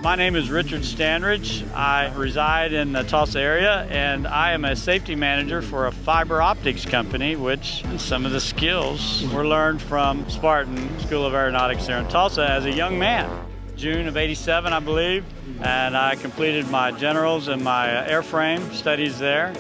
My name is Richard Standridge. I reside in the Tulsa area, and I am a safety manager for a fiber optics company, which some of the skills were learned from Spartan School of Aeronautics there in Tulsa as a young man. June of '87, I believe, and I completed my generals and my airframe studies there.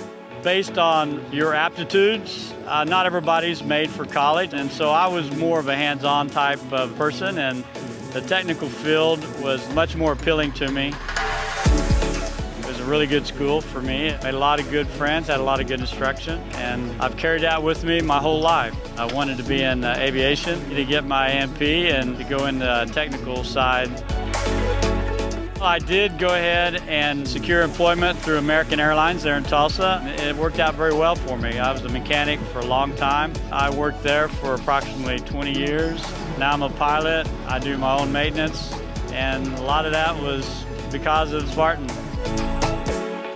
Based on your aptitudes, not everybody's made for college, and so I was more of a hands-on type of person, and the technical field was much more appealing to me. It was a really good school for me. I made a lot of good friends, had a lot of good instruction, and I've carried that with me my whole life. I wanted to be in aviation, to get my AMP, and to go in the technical side. I did go ahead and secure employment through American Airlines there in Tulsa. It worked out very well for me. I was a mechanic for a long time. I worked there for approximately 20 years. Now I'm a pilot. I do my own maintenance, and a lot of that was because of Spartan.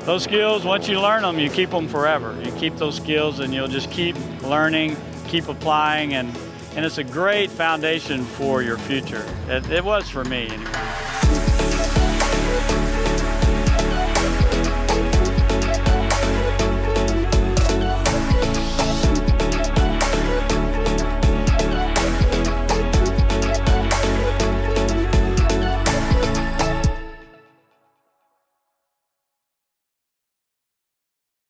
Those skills, once you learn them, you keep them forever. You keep those skills and you'll just keep learning, keep applying, and it's a great foundation for your future. It was for me anyway.